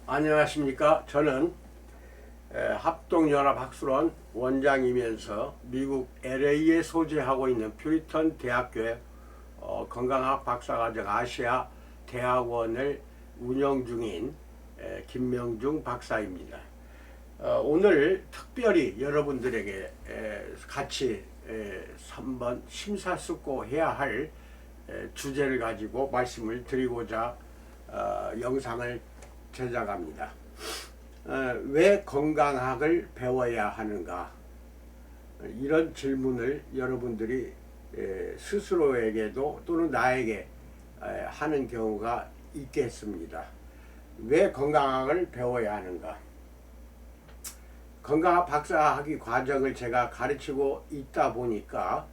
안녕하십니까. 저는 합동연합학술원 원장이면서 미국 LA에 소재하고 있는 퓨리턴 대학교의 건강학 박사과정 아시아 대학원을 운영 중인 김명중 박사입니다. 오늘 특별히 여러분들에게 같이 한번 심사숙고해야 할 주제를 가지고 말씀을 드리고자 영상을 제작합니다. 왜 건강학을 배워야 하는가? 이런 질문을 여러분들이 스스로에게도 또는 나에게 하는 경우가 있겠습니다. 왜 건강학을 배워야 하는가? 건강학 박사학위 과정을 제가 가르치고 있다 보니까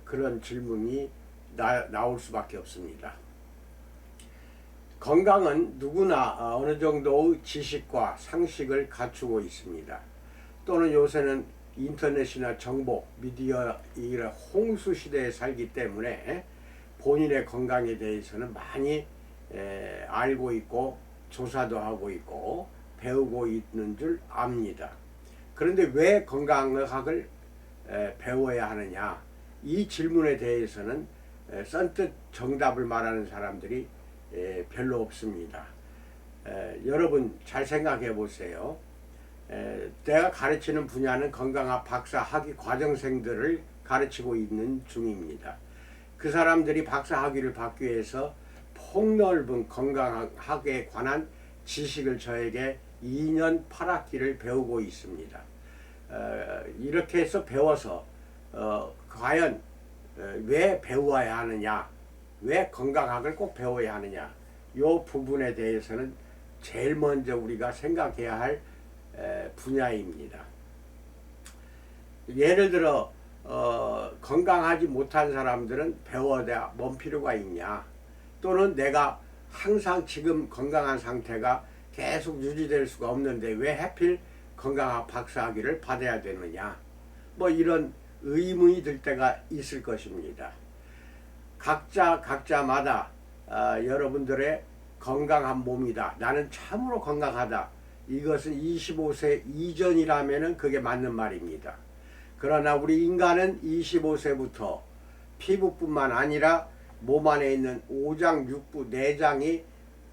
그런 질문이 나올 수밖에 없습니다. 건강은 누구나 어느 정도의 지식과 상식을 갖추고 있습니다. 또는 요새는 인터넷이나 정보, 미디어 이런 홍수 시대에 살기 때문에 본인의 건강에 대해서는 많이 알고 있고 조사도 하고 있고 배우고 있는 줄 압니다. 그런데 왜 건강학을 배워야 하느냐? 이 질문에 대해서는 선뜻 정답을 말하는 사람들이 별로 없습니다. 여러분 잘 생각해 보세요. 내가 가르치는 분야는 건강학 박사 학위 과정생들을 가르치고 있는 중입니다. 그 사람들이 박사 학위를 받기 위해서 폭넓은 건강학에 관한 지식을 저에게 2년 8학기를 배우고 있습니다. 이렇게 해서 배워서 과연 왜 배워야 하느냐, 왜 건강학을 꼭 배워야 하느냐, 이 부분에 대해서는 제일 먼저 우리가 생각해야 할 분야입니다. 예를 들어 건강하지 못한 사람들은 배워야 뭔 필요가 있냐, 또는 내가 항상 지금 건강한 상태가 계속 유지될 수가 없는데 왜 하필 건강학 박사학위를 받아야 되느냐, 뭐 이런 의문이 들 때가 있을 것입니다. 각자마다 여러분들의 건강한 몸이다, 나는 참으로 건강하다, 이것은 25세 이전이라면 그게 맞는 말입니다. 그러나 우리 인간은 25세부터 피부뿐만 아니라 몸 안에 있는 오장, 육부, 내장이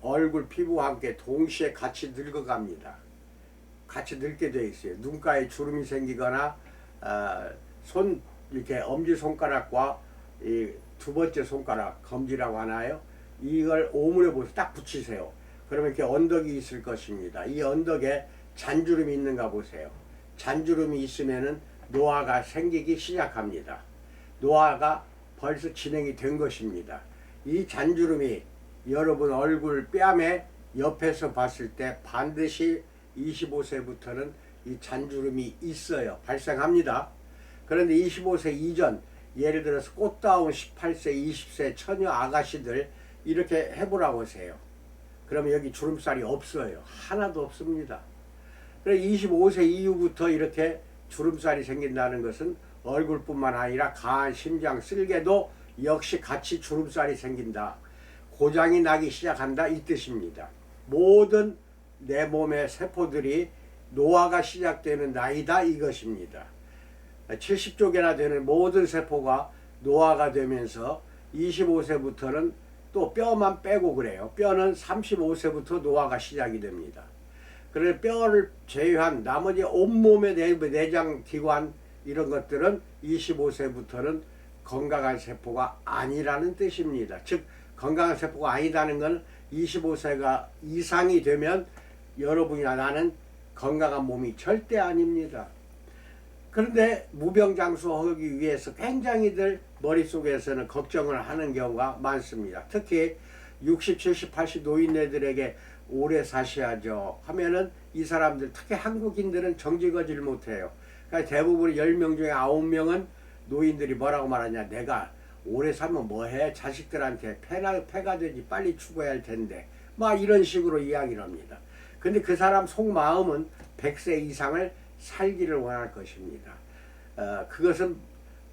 얼굴, 피부와 함께 동시에 같이 늙어갑니다. 같이 늙게 되어 있어요. 눈가에 주름이 생기거나 손 이렇게 엄지손가락과 이 두 번째 손가락, 검지라고 하나요? 이걸 오물에 보세요. 딱 붙이세요. 그러면 이렇게 언덕이 있을 것입니다. 이 언덕에 잔주름이 있는가 보세요. 잔주름이 있으면은 노화가 생기기 시작합니다. 노화가 벌써 진행이 된 것입니다. 이 잔주름이 여러분 얼굴 뺨에 옆에서 봤을 때 반드시 25세부터는 이 잔주름이 있어요. 발생합니다. 그런데 25세 이전, 예를 들어서 꽃다운 18세, 20세 처녀 아가씨들 이렇게 해보라고 하세요. 그러면 여기 주름살이 없어요. 하나도 없습니다. 그래서 25세 이후부터 이렇게 주름살이 생긴다는 것은 얼굴뿐만 아니라 간, 심장, 쓸개도 역시 같이 주름살이 생긴다, 고장이 나기 시작한다, 이 뜻입니다. 모든 내 몸의 세포들이 노화가 시작되는 나이다, 이것입니다. 70쪽이나 되는 모든 세포가 노화가 되면서 25세부터는 또 뼈만 빼고 그래요. 뼈는 35세부터 노화가 시작이 됩니다. 그래서 뼈를 제외한 나머지 온몸의 내장, 기관 이런 것들은 25세부터는 건강한 세포가 아니라는 뜻입니다. 즉 건강한 세포가 아니다는 건 25세가 이상이 되면 여러분이나 나는 건강한 몸이 절대 아닙니다. 그런데 무병장수하기 위해서 굉장히들 머릿속에서는 걱정을 하는 경우가 많습니다. 특히 60, 70, 80 노인네들에게 오래 사셔야죠 하면은 이 사람들, 특히 한국인들은 정직하지를 못해요. 그러니까 대부분 10명 중에 9명은 노인들이 뭐라고 말하냐, 내가 오래 살면 뭐해, 자식들한테 폐가 되지, 빨리 죽어야 할 텐데, 막 이런 식으로 이야기를 합니다. 근데 그 사람 속마음은 100세 이상을 살기를 원할 것입니다. 그것은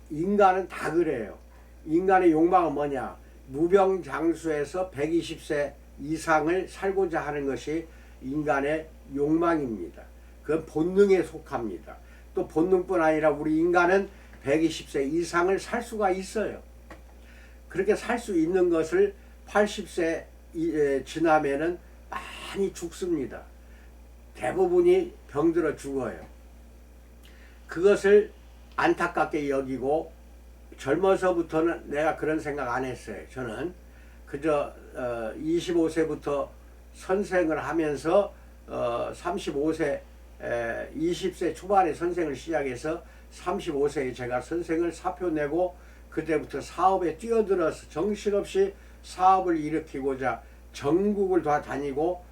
인간은 다 그래요. 인간의 욕망은 뭐냐, 무병장수에서 120세 이상을 살고자 하는 것이 인간의 욕망입니다. 그건 본능에 속합니다. 또 본능뿐 아니라 우리 인간은 120세 이상을 살 수가 있어요. 그렇게 살 수 있는 것을 80세 지나면은 많이 죽습니다. 대부분이 병들어 죽어요. 그것을 안타깝게 여기고 젊어서부터는 내가 그런 생각 안 했어요. 저는 그저 25세부터 선생을 하면서 35세 20세 초반에 선생을 시작해서 35세에 제가 선생을 사표 내고 그때부터 사업에 뛰어들어서 정신없이 사업을 일으키고자 전국을 다 다니고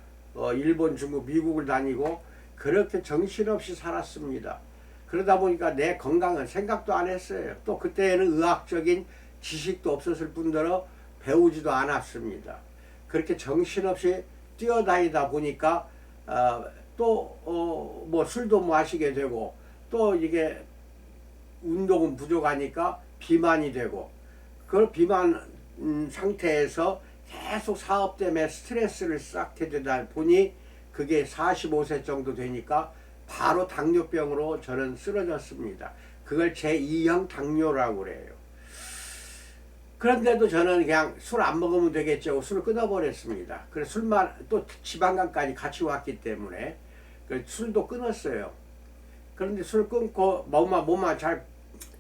일본, 중국, 미국을 다니고 그렇게 정신없이 살았습니다. 그러다 보니까 내 건강은 생각도 안 했어요. 또 그때에는 의학적인 지식도 없었을 뿐더러 배우지도 않았습니다. 그렇게 정신없이 뛰어다니다 보니까 또 뭐 술도 마시게 되고 또 이게 운동은 부족하니까 비만이 되고 그 비만 상태에서 계속 사업 때문에 스트레스를 쌓게 되다 보니 그게 45세 정도 되니까 바로 당뇨병으로 저는 쓰러졌습니다. 그걸 제2형 당뇨라고 그래요. 그런데도 저는 그냥 술 안 먹으면 되겠죠. 술을 끊어버렸습니다. 그래서 술만 또 지방간까지 같이 왔기 때문에 술도 끊었어요. 그런데 술 끊고 몸만 잘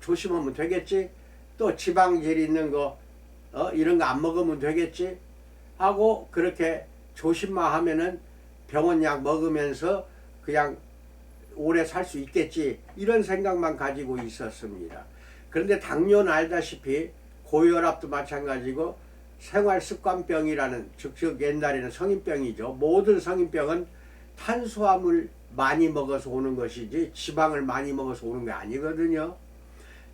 조심하면 되겠지. 또 지방질 있는 거 이런 거 안 먹으면 되겠지 하고 그렇게 조심만 하면은 병원 약 먹으면서 그냥 오래 살 수 있겠지 이런 생각만 가지고 있었습니다. 그런데 당뇨는 알다시피 고혈압도 마찬가지고 생활습관병이라는 즉 옛날에는 성인병이죠. 모든 성인병은 탄수화물 많이 먹어서 오는 것이지 지방을 많이 먹어서 오는 게 아니거든요.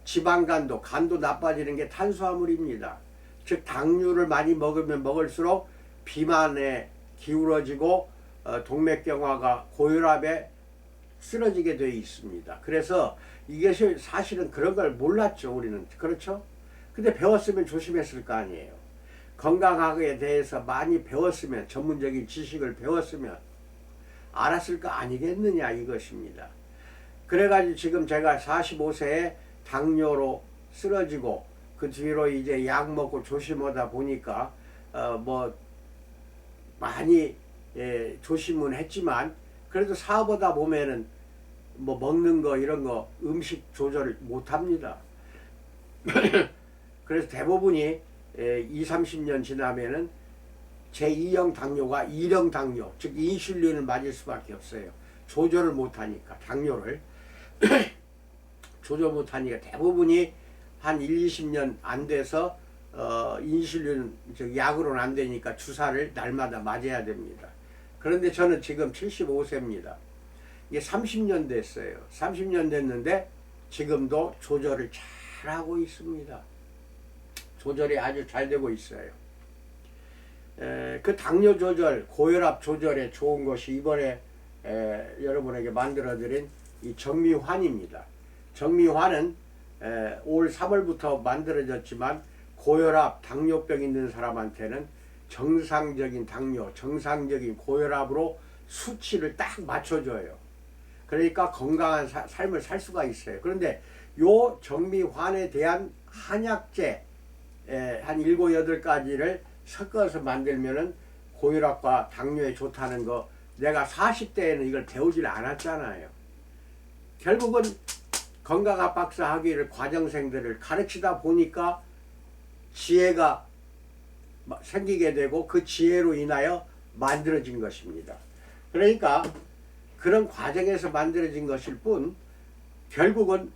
지방간도 간도 나빠지는 게 탄수화물입니다. 즉 당류를 많이 먹으면 먹을수록 비만에 기울어지고 동맥경화가 고혈압에 쓰러지게 되어 있습니다. 그래서 이것이 사실은 그런 걸 몰랐죠. 우리는. 그렇죠? 근데 배웠으면 조심했을 거 아니에요. 건강학에 대해서 많이 배웠으면 전문적인 지식을 배웠으면 알았을 거 아니겠느냐 이것입니다. 그래가지고 지금 제가 45세에 당뇨로 쓰러지고 그 뒤로 이제 약 먹고 조심하다 보니까 뭐 많이 조심은 했지만 그래도 사업하다 보면은 뭐 먹는 거 이런 거 음식 조절을 못 합니다. 그래서 대부분이 20, 30년 지나면은 제2형 당뇨가 1형 당뇨, 즉 인슐린을 맞을 수밖에 없어요. 조절을 못 하니까 당뇨를 조절 못 하니까 대부분이 한 1, 20년 안 돼서 인슐린 즉 약으로는 안 되니까 주사를 날마다 맞아야 됩니다. 그런데 저는 지금 75세입니다. 이게 30년 됐어요. 30년 됐는데 지금도 조절을 잘 하고 있습니다. 조절이 아주 잘 되고 있어요. 그 당뇨 조절, 고혈압 조절에 좋은 것이 이번에 여러분에게 만들어드린 이 정미환입니다. 정미환은 올 3월부터 만들어졌지만 고혈압, 당뇨병 있는 사람한테는 정상적인 당뇨, 정상적인 고혈압으로 수치를 딱 맞춰줘요. 그러니까 건강한 삶을 살 수가 있어요. 그런데 요 정미환에 대한 한약재 한 7, 8가지를 섞어서 만들면은 고혈압과 당뇨에 좋다는 거 내가 40대에는 이걸 배우질 않았잖아요. 결국은 건강학 박사 학위를 과정생들을 가르치다 보니까 지혜가 생기게 되고 그 지혜로 인하여 만들어진 것입니다. 그러니까 그런 과정에서 만들어진 것일 뿐 결국은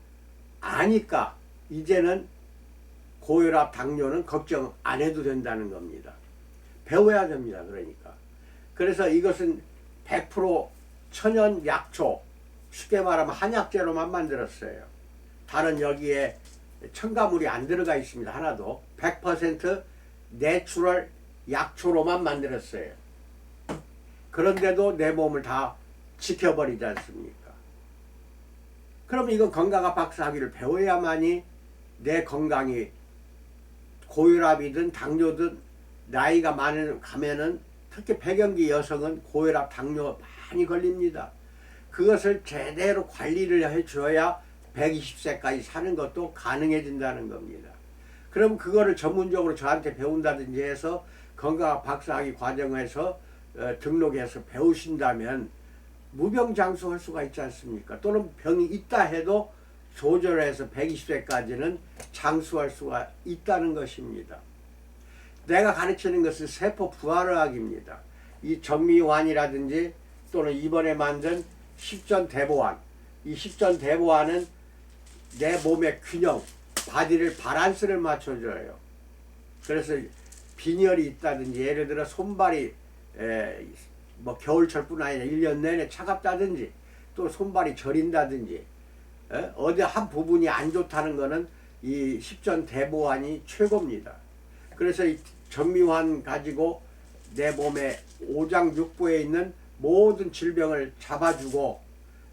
아니까 이제는 고혈압, 당뇨는 걱정 안 해도 된다는 겁니다. 배워야 됩니다. 그러니까. 그래서 이것은 100% 천연 약초, 쉽게 말하면 한약재로만 만들었어요. 다른 여기에 첨가물이 안 들어가 있습니다. 하나도. 100% 내추럴 약초로만 만들었어요. 그런데도 내 몸을 다 지켜버리지 않습니까? 그럼 이건 건강학 박사 학위를 배워야만이 내 건강이 고혈압이든 당뇨든 나이가 많은 가면은 특히 폐경기 여성은 고혈압, 당뇨 많이 걸립니다. 그것을 제대로 관리를 해줘야 120세까지 사는 것도 가능해진다는 겁니다. 그럼 그거를 전문적으로 저한테 배운다든지 해서 건강학 박사학위 과정에서 등록해서 배우신다면 무병장수할 수가 있지 않습니까? 또는 병이 있다 해도 조절해서 120세까지는 장수할 수가 있다는 것입니다. 내가 가르치는 것은 세포 부활의학입니다. 이 전미환이라든지 또는 이번에 만든 십전대보환, 이 십전대보환은 내 몸의 균형, 바디를 바란스를 맞춰줘요. 그래서 빈혈이 있다든지 예를 들어 손발이 뭐 겨울철뿐 아니라 1년 내내 차갑다든지 또 손발이 저린다든지 어디 한 부분이 안 좋다는 거는 이 십전대보환이 최고입니다. 그래서 이 전미환 가지고 내 몸의 오장육부에 있는 모든 질병을 잡아주고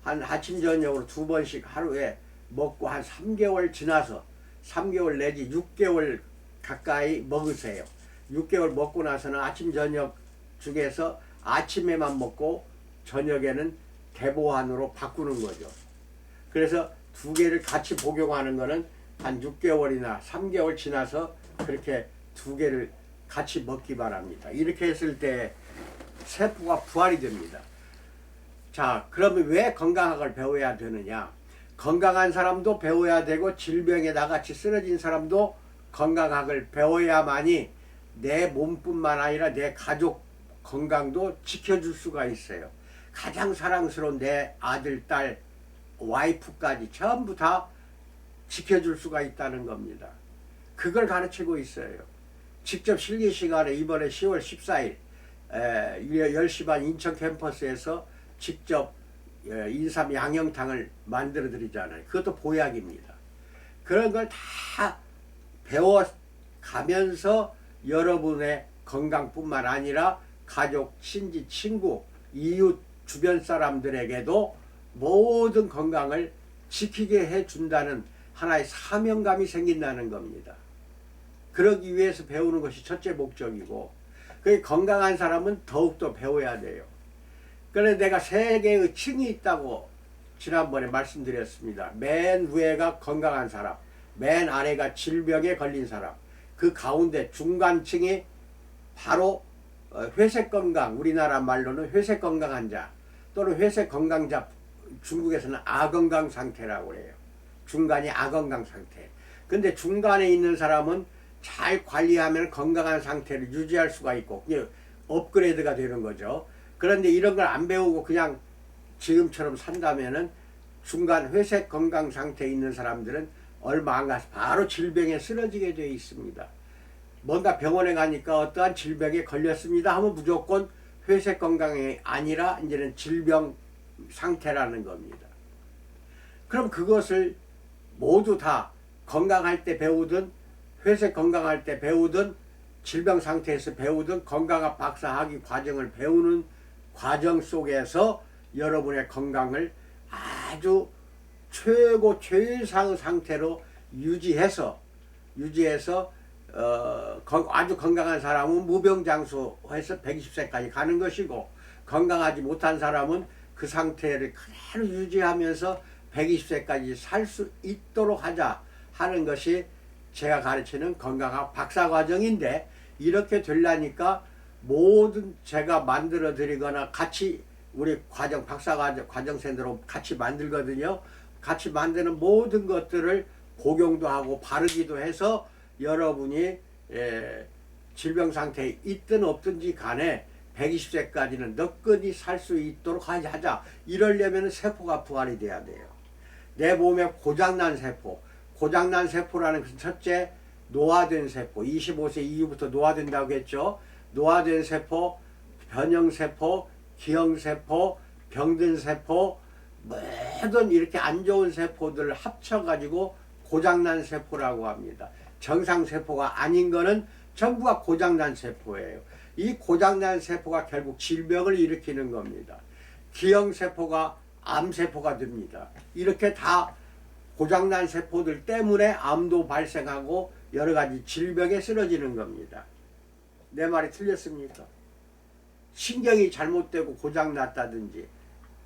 한 아침 저녁으로 2번씩 하루에 먹고 한 3개월 지나서 3개월 내지 6개월 가까이 먹으세요. 6개월 먹고 나서는 아침 저녁 중에서 아침에만 먹고 저녁에는 대보환으로 바꾸는 거죠. 그래서 두 개를 같이 복용하는 거는 한 6개월이나 3개월 지나서 그렇게 두 개를 같이 먹기 바랍니다. 이렇게 했을 때 세포가 부활이 됩니다. 자, 그러면 왜 건강학을 배워야 되느냐? 건강한 사람도 배워야 되고 질병에 나같이 쓰러진 사람도 건강학을 배워야만이 내 몸뿐만 아니라 내 가족 건강도 지켜줄 수가 있어요. 가장 사랑스러운 내 아들, 딸, 와이프까지 전부 다 지켜줄 수가 있다는 겁니다. 그걸 가르치고 있어요. 직접 실기 시간에 이번에 10월 14일 10시 반 인천 캠퍼스에서 직접 인삼 양념탕을 만들어 드리잖아요. 그것도 보약입니다. 그런 걸 다 배워가면서 여러분의 건강뿐만 아니라 가족, 친지, 친구, 이웃, 주변 사람들에게도 모든 건강을 지키게 해준다는 하나의 사명감이 생긴다는 겁니다. 그러기 위해서 배우는 것이 첫째 목적이고, 그 건강한 사람은 더욱더 배워야 돼요. 그래서 내가 세 개의 층이 있다고 지난번에 말씀드렸습니다. 맨 위에가 건강한 사람, 맨 아래가 질병에 걸린 사람, 그 가운데 중간층이 바로 회색 건강, 우리나라 말로는 회색 건강 환자 또는 회색 건강자, 중국에서는 아건강 상태라고 해요. 중간이 아건강 상태. 근데 중간에 있는 사람은 잘 관리하면 건강한 상태를 유지할 수가 있고 업그레이드가 되는 거죠. 그런데 이런 걸 안 배우고 그냥 지금처럼 산다면은 중간 회색 건강 상태에 있는 사람들은 얼마 안 가서 바로 질병에 쓰러지게 되어 있습니다. 뭔가 병원에 가니까 어떠한 질병에 걸렸습니다 하면 무조건 회색 건강이 아니라 이제는 질병 상태라는 겁니다. 그럼 그것을 모두 다 건강할 때 배우든 회색 건강할 때 배우든 질병 상태에서 배우든 건강학 박사 학위 과정을 배우는 과정 속에서 여러분의 건강을 아주 최고 최상의 상태로 유지해서 아주 건강한 사람은 무병장수해서 120세까지 가는 것이고, 건강하지 못한 사람은 그 상태를 그대로 유지하면서 120세까지 살 수 있도록 하자 하는 것이 제가 가르치는 건강학 박사과정인데, 이렇게 되려니까 모든 제가 만들어 드리거나 같이 우리 박사과정생들하고 같이 만들거든요. 같이 만드는 모든 것들을 복용도 하고 바르기도 해서 여러분이 질병 상태에 있든 없든지 간에 120세까지는 너끈히 살 수 있도록 하자. 이러려면 세포가 부활이 돼야 돼요. 내 몸에 고장난 세포라는 것은 첫째 노화된 세포, 25세 이후부터 노화된다고 했죠. 노화된 세포, 변형세포, 기형세포, 병든 세포, 모든 이렇게 안 좋은 세포들을 합쳐가지고 고장난 세포라고 합니다. 정상세포가 아닌 거는 전부가 고장난 세포예요. 이 고장난 세포가 결국 질병을 일으키는 겁니다. 기형세포가 암세포가 됩니다. 이렇게 다 고장난 세포들 때문에 암도 발생하고 여러 가지 질병에 쓰러지는 겁니다. 내 말이 틀렸습니까? 신경이 잘못되고 고장났다든지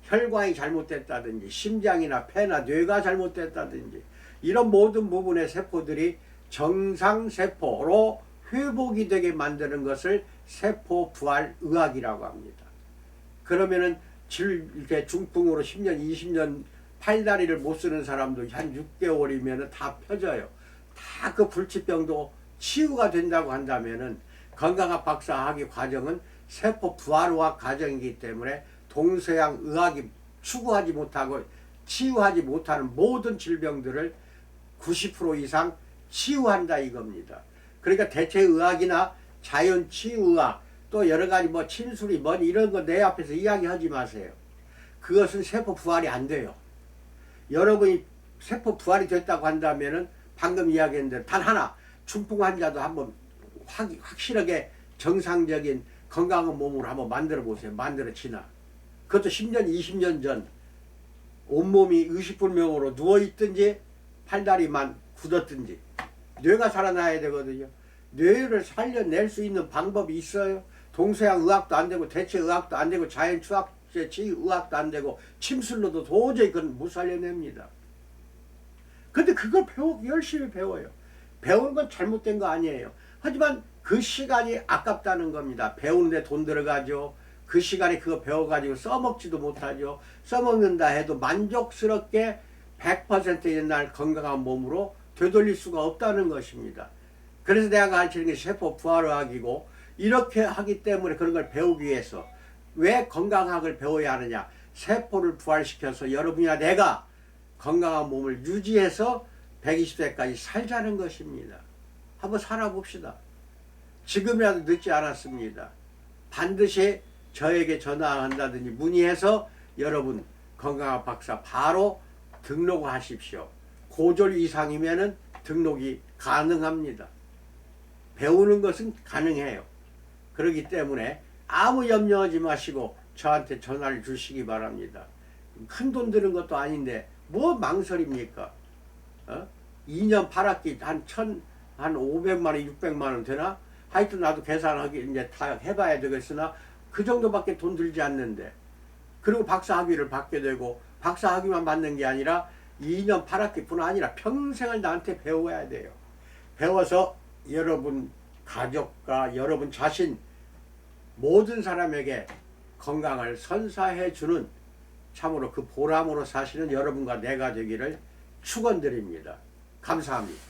혈관이 잘못됐다든지 심장이나 폐나 뇌가 잘못됐다든지 이런 모든 부분의 세포들이 정상세포로 회복이 되게 만드는 것을 세포부활의학이라고 합니다. 그러면은 이렇게 중풍으로 10년, 20년 팔다리를 못 쓰는 사람도 한 6개월이면 다 펴져요. 다 그 불치병도 치유가 된다고 한다면은 건강학 박사 학위 과정은 세포부활의학 과정이기 때문에 동서양 의학이 추구하지 못하고 치유하지 못하는 모든 질병들을 90% 이상 치유한다 이겁니다. 그러니까 대체의학이나 자연치유의학 또 여러가지 뭐 침술이 뭐니 이런 거 내 앞에서 이야기하지 마세요. 그것은 세포 부활이 안 돼요. 여러분이 세포 부활이 됐다고 한다면은 방금 이야기한 대로 단 하나 중풍 환자도 한번 확실하게 정상적인 건강한 몸으로 한번 만들어 보세요. 만들어 지나. 그것도 10년, 20년 전 온몸이 의식불명으로 누워있든지 팔다리만 굳었든지 뇌가 살아나야 되거든요. 뇌를 살려낼 수 있는 방법이 있어요. 동서양 의학도 안 되고 대체 의학도 안 되고 자연 치유의학도 안 되고 침술로도 도저히 그건 못 살려냅니다. 근데 그걸 열심히 배워요. 배우는 건 잘못된 거 아니에요. 하지만 그 시간이 아깝다는 겁니다. 배우는데 돈 들어가죠. 그 시간에 그거 배워가지고 써먹지도 못하죠. 써먹는다 해도 만족스럽게 100% 옛날 건강한 몸으로 되돌릴 수가 없다는 것입니다. 그래서 내가 가르치는 게 세포 부활의학이고 이렇게 하기 때문에 그런 걸 배우기 위해서 왜 건강학을 배워야 하느냐. 세포를 부활시켜서 여러분이나 내가 건강한 몸을 유지해서 120세까지 살자는 것입니다. 한번 살아봅시다. 지금이라도 늦지 않았습니다. 반드시 저에게 전화한다든지 문의해서 여러분 건강학 박사 바로 등록하십시오. 고졸 이상이면 등록이 가능합니다. 배우는 것은 가능해요. 그렇기 때문에 아무 염려하지 마시고 저한테 전화를 주시기 바랍니다. 큰 돈 드는 것도 아닌데 뭐 망설입니까? 2년 8학기 한 500만 원, 600만 원 되나? 하여튼 나도 계산하기 이제 다 해봐야 되겠으나 그 정도밖에 돈 들지 않는데 그리고 박사학위를 받게 되고 박사학위만 받는 게 아니라 2년 8학기뿐 아니라 평생을 나한테 배워야 돼요. 배워서 여러분 가족과 여러분 자신 모든 사람에게 건강을 선사해 주는 참으로 그 보람으로 사시는 여러분과 내가 되기를 축원드립니다. 감사합니다.